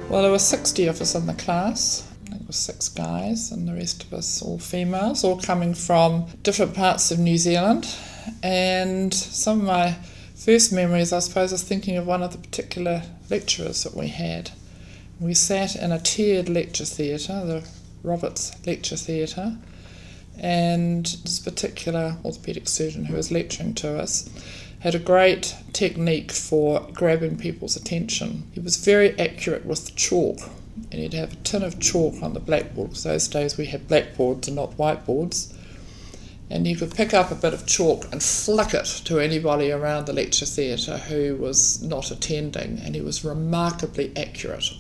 Well, there were 60 of us in the class. I think it was 6 guys and the rest of us all females, all coming from different parts of New Zealand. And some of my first memories, I suppose, is thinking of one of the particular lecturers that we had. We sat in a tiered lecture theatre, the Roberts Lecture Theatre, and this particular orthopaedic surgeon who was lecturing to us had a great technique for grabbing people's attention. He was very accurate with the chalk, and he'd have a tin of chalk on the blackboard, because those days we had blackboards and not whiteboards, and you could pick up a bit of chalk and flick it to anybody around the lecture theatre who was not attending, and he was remarkably accurate.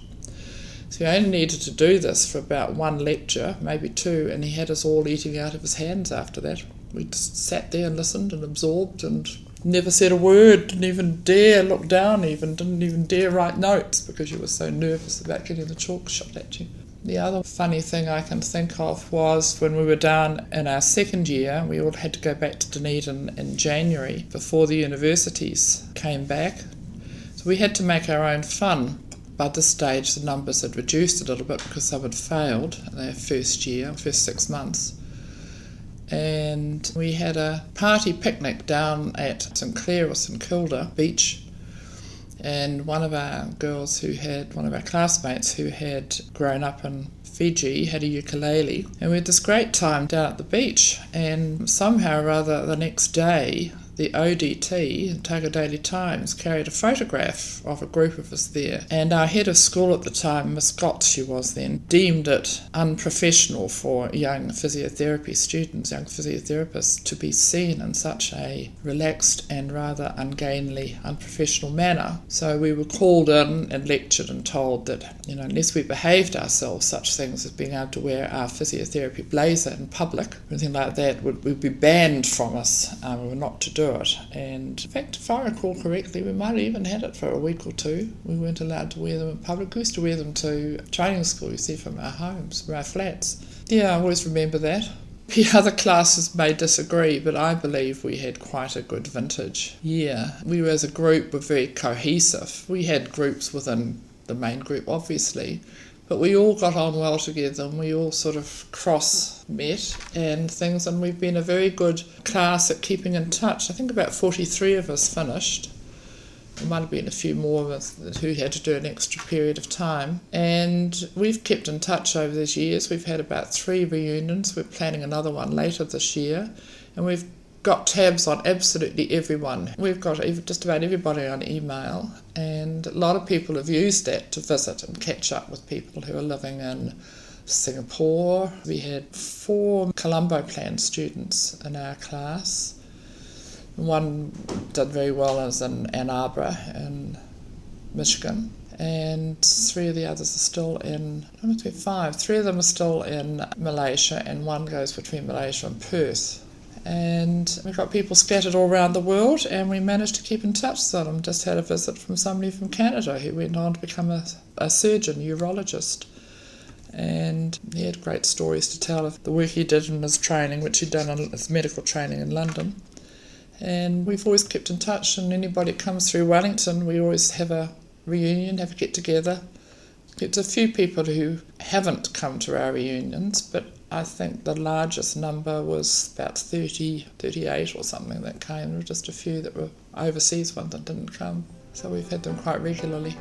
So he only needed to do this for about 1 lecture, maybe 2, and he had us all eating out of his hands after that. We just sat there and listened and absorbed and never said a word, didn't even dare look down didn't even dare write notes because you were so nervous about getting the chalk shot at you. The other funny thing I can think of was when we were down in our 2nd year, we all had to go back to Dunedin in January before the universities came back. So we had to make our own fun. By this stage the numbers had reduced a little bit because some had failed in their first 6 months. And we had a party picnic down at St Clair or St Kilda Beach, and one of our classmates who had grown up in Fiji had a ukulele, and we had this great time down at the beach. And somehow or other the next day the ODT, Otago Daily Times, carried a photograph of a group of us there, and our head of school at the time, Miss Scott she was then, deemed it unprofessional for young physiotherapy students, young physiotherapists, to be seen in such a relaxed and rather ungainly, unprofessional manner. So we were called in and lectured and told that, unless we behaved ourselves, such things as being able to wear our physiotherapy blazer in public or anything like that would be banned from us. We were not to do it. And in fact, if I recall correctly, we might have even had it for a week or 2. We weren't allowed to wear them in public. We used to wear them to training school, you see, from our homes, from our flats. Yeah, I always remember that. The other classes may disagree, but I believe we had quite a good vintage. Yeah, we as a group were very cohesive. We had groups within the main group, obviously, but we all got on well together and we all sort of cross-met and things, and we've been a very good class at keeping in touch. I think about 43 of us finished. There might have been a few more of us who had to do an extra period of time. And we've kept in touch over these years. We've had about 3 reunions. We're planning another one later this year. And we've got tabs on absolutely everyone. We've got just about everybody on email, and a lot of people have used that to visit and catch up with people who are living in Singapore. We had 4 Colombo Plan students in our class. One did very well as in Ann Arbor in Michigan, and 3 of the others are still in, 3 of them are still in Malaysia, and one goes between Malaysia and Perth. And we've got people scattered all around the world, and we managed to keep in touch with them. Just had a visit from somebody from Canada who went on to become a surgeon, urologist. And he had great stories to tell of the work he did in his training, which he'd done in his medical training in London. And we've always kept in touch, and anybody that comes through Wellington, we always have a reunion, have a get-together. It's a few people who haven't come to our reunions, but I think the largest number was about 38 or something that came. There were just a few that were overseas ones that didn't come. So we've had them quite regularly.